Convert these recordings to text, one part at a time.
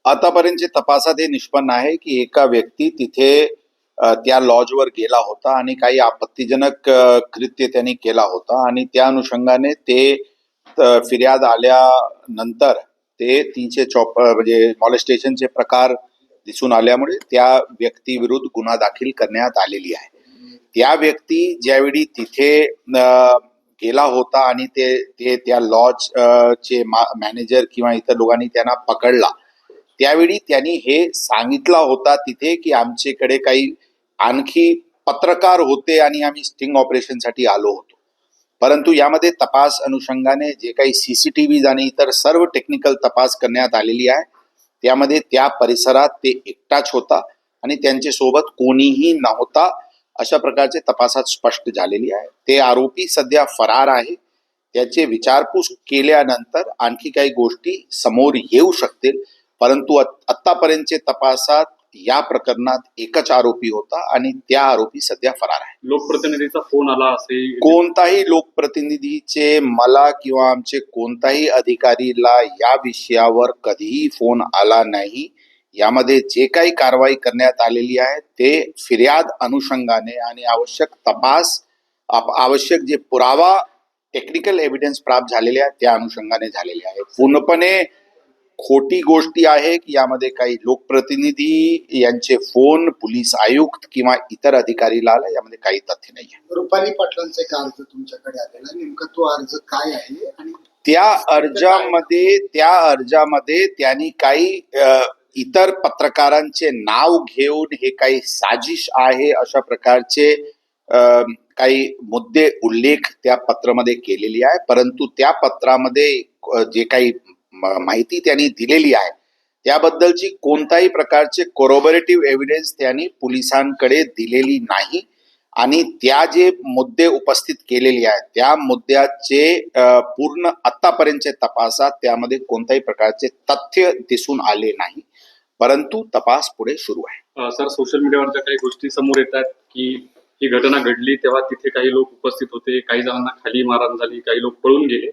आतापर्यंतच्या तपासात हे निष्पन्न आहे की एका व्यक्ती तिथे त्या लॉजवर गेला होता आणि काही आपत्तीजनक कृत्य त्यांनी केला होता आणि त्या अनुषंगाने ते फिर्याद आल्यानंतर ते 354 म्हणजे मॉलेस्टेशनचे प्रकार दिसून आल्यामुळे त्या व्यक्तीविरुद्ध गुन्हा दाखल करण्यात आलेली आहे. त्या व्यक्ती ज्यावेळी तिथे गेला होता आणि ते त्या लॉज चे मॅनेजर किंवा इतर लोकांनी त्यांना पकडला, त्यावेळी त्यांनी हे सांगितला होता तिथे की आमच्याकडे काही आणखी पत्रकार होते आणि आम्ही स्टिंग ऑपरेशनसाठी आलो होतो. परंतु यामध्ये तपास अनुषंगाने जे काही सीसीटीव्ही आणि इतर सर्व टेक्निकल तपास करण्यात आलेली आहे, त्यामध्ये त्या परिसरात ते एकटाच होता आणि त्यांच्या सोबत कोणीही नव्हता अशा प्रकारचे तपासात स्पष्ट झालेली आहे. ते आरोपी सध्या फरार आहे. त्याचे विचारपूस केल्यानंतर आणखी काही गोष्टी समोर येऊ शकतील, परंतु आतापर्यंतच्या तपासात या प्रकरणात एकच आरोपी होता आणि त्या आरोपी सध्या फरार आहे. लोकप्रतिनिधीचा फोन आला असे? कोणताही लोकप्रतिनिधीचे मला किंवा आमचे कोणताही अधिकारीला या विषयावर कधीही फोन आला नाही. यामध्ये जे काही कारवाई करण्यात आलेली आहे ते फिर्याद अनुषंगाने आणि आवश्यक तपास, आवश्यक जे पुरावा टेक्निकल एव्हिडन्स प्राप्त झालेले आहेत त्या अनुषंगाने झालेले आहे. पूर्णपणे खोटी गोष्टी आहे की यामध्ये काही लोकप्रतिनिधी यांचे फोन पोलीस आयुक्त किंवा इतर अधिकारीला आला, यामध्ये काही तथ्य नाही आहे. रुपाली पाटलांचा एक अर्ज तुमच्याकडे आलेला, नेमका तो अर्ज काय आहे आणि त्या अर्जामध्ये त्यांनी काही इतर पत्रकारांचे नाव घेऊन हे काही साजिश आहे अशा प्रकारचे काही मुद्दे उल्लेख त्या पत्रामध्ये केलेली आहे. परंतु त्या पत्रामध्ये जे काही माहिती त्यांनी दिलेली आहे त्याबद्दलची कोणत्याही प्रकारचे कोरोबरेटिव्ह एव्हिडन्स त्यांनी पोलिसांकडे दिलेली नाही आणि त्या जे मुद्दे उपस्थित केलेले आहेत त्या मुद्द्याचे पूर्ण आतापर्यंतच्या तपासात त्यामध्ये कोणत्याही प्रकारचे तथ्य दिसून आले नाही, परंतु तपास पुढे सुरू आहे. सर, सोशल मीडियावरच्या काही गोष्टी समोर येतात की ही घटना घडली तेव्हा तिथे काही लोक उपस्थित होते, काही जणांना खाली मारहाण झाली, काही लोक पळून गेले.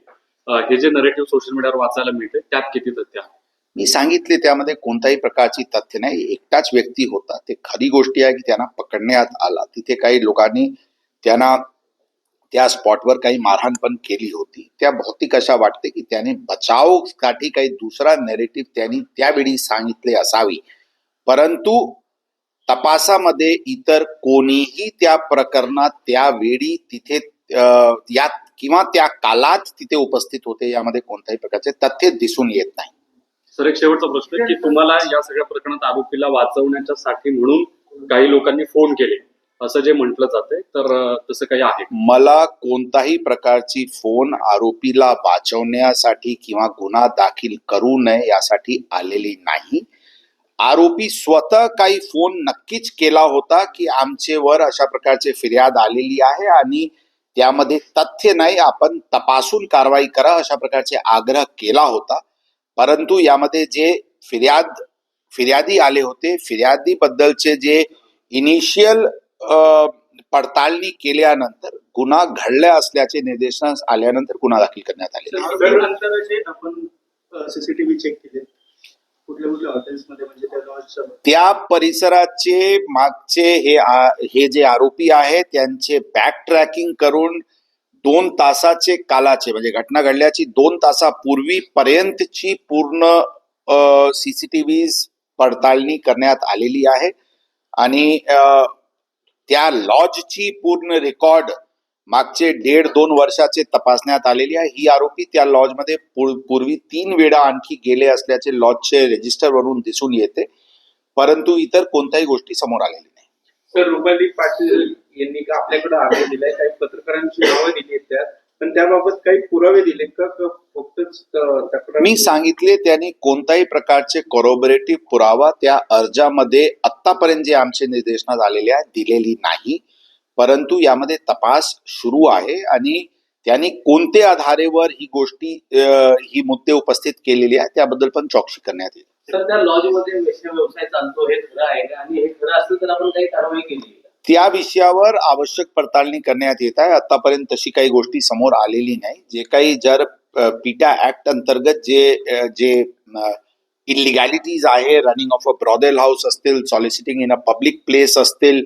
हे जे नरेटिव्ह सोशल मीडियावर वाचायला मिळते त्यात किती तथ्य आहे? मी सांगितले त्यामध्ये कोणत्याही प्रकारची तथ्य नाही. एकटाच व्यक्ती होता. ते खरी गोष्टी आहे की त्यांना पकडण्यात आला. तिथे काही लोकांनी त्यांना त्या स्पॉटवर काही मारहाण पण केली होती. त्या भौतिक अशा वाटते की त्याने बचावसाठी काही दुसरा नरेटिव्ह त्यांनी त्यावेळी सांगितले असावी, परंतु तपासामध्ये इतर कोणीही त्या प्रकरणात त्यावेळी तिथे यात किंवा त्या काळात तिथे उपस्थित होते यामध्ये कोणत्याही प्रकारचे तथ्य दिसून येत नाही. सर, एक शेवटचा प्रश्न की तुम्हाला या सगळ्या प्रकरणात आरोपीला वाचवण्याच्या साठी म्हणून काही लोकांनी फोन केले असं जे म्हटलं जाते, तर तसं काही आहे? मला कोणताही प्रकारची फोन आरोपीला वाचवण्यासाठी किंवा गुन्हा दाखल करू नये यासाठी आलेली नाही. आरोपी स्वतः काही फोन नक्कीच केला होता की आमचेवर अशा प्रकारचे फिर्याद आलेली आहे आणि त्यामध्ये तथ्य नाही, आपण तपासून कारवाई करा अशा प्रकारचे आग्रह केला होता. परंतु यामध्ये जे फिर्यादी आले होते, फिर्यादी बद्दलचे जे इनिशियल पडताळणी केल्यानंतर गुन्हा घडला असल्याचे निदर्शनास आल्यानंतर गुन्हा दाखल करण्यात आले. आपण सीसीटीव्ही चेक केले कुठल्या कुठल्या हॉटेल्समध्ये, म्हणजे त्या लॉजच्या त्या परिसराचे मागचे हे जे आरोपी आहे त्यांचे बॅक ट्रॅकिंग करून 2 तासाचे कालाचे म्हणजे घटना घडल्याची 2 तासापूर्वी पर्यंतची पूर्ण सीसीटीव्ही पडताळणी करण्यात आलेली आहे आणि त्या लॉजची पूर्ण रेकॉर्ड मागचे 1.5-2 वर्षाचे तपासण्यात आलेली आहे. ही आरोपी त्या लॉजमध्ये पूर्वी 3 वेळा आणखी गेले असल्याचे लॉजचे रजिस्टर वरून दिसून येते, परंतु इतर कोणत्याही गोष्टी समोर आलेली नाही. सर, रुपाली पाटील यांनी का आपल्याकडे अर्ज दिलाय, काही पत्रकारांची नावं दिली त्यात, पण त्याबाबत काही पुरावे दिले का फक्तच तक्रार? मी सांगितले त्यांनी कोणत्याही प्रकारचे कोरोबरेटिव्ह पुरावा त्या अर्जामध्ये आतापर्यंत जे आमचे निर्देशनात आलेले आहेत दिलेली नाही, परंतु यामध्ये तपास सुरू आहे आणि त्यांनी कोणत्या आधारेवर ही मुद्दे उपस्थित केलेली आहे त्याबद्दल पण चौकशी करण्यात येईल. सर, त्या लॉजमध्ये व्यवसाय चालतो हे खरं आहे का, आणि हे खरं असेल तर आपण काही कारवाई केली? त्या विषयावर आवश्यक पडताळणी करण्यात येत आहे. आतापर्यंत तशी काही गोष्टी समोर आलेली नाही. जे काही जर पीटा ऍक्ट अंतर्गत जे इलिगॅलिटीज आहे, रनिंग ऑफ अ ब्रॉदेल हाऊस असतील, soliciting in a public place असतील,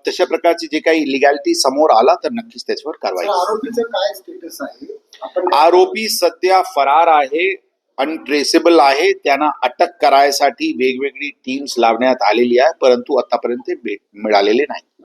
तशा प्रकारची जे काही इलिगॅलिटी समोर आला तर नक्कीच त्याच्यावर कारवाई होईल. आरोपीचं काय स्टेटस आहे आपण आरोपी सध्या फरार आहे, अनट्रेसेबल आहे. त्यांना अटक करायसाठी वेगवेगळी टीम्स लावण्यात आलेली आहे, परंतु आतापर्यंत ते मिळालेले नाही.